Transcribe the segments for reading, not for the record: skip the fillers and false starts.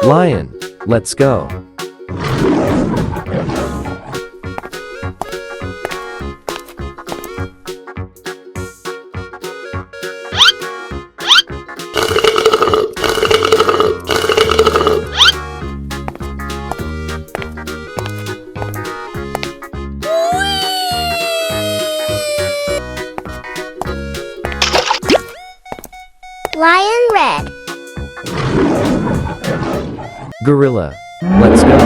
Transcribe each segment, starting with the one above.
Lion, let's go. Lion red. Gorilla, let's go.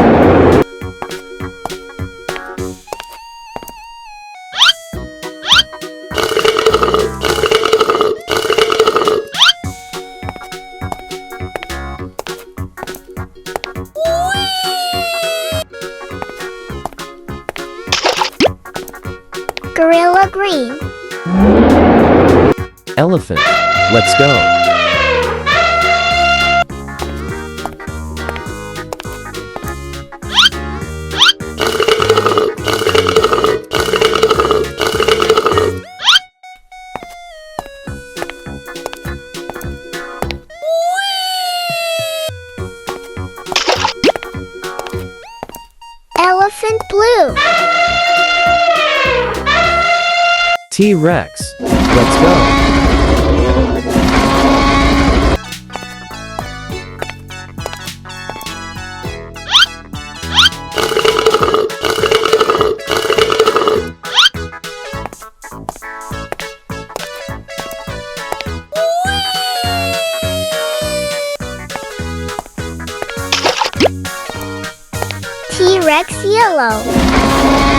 Gorilla green. Elephant, let's go. Elephant blue. T-Rex, let's go. T-Rex yellow.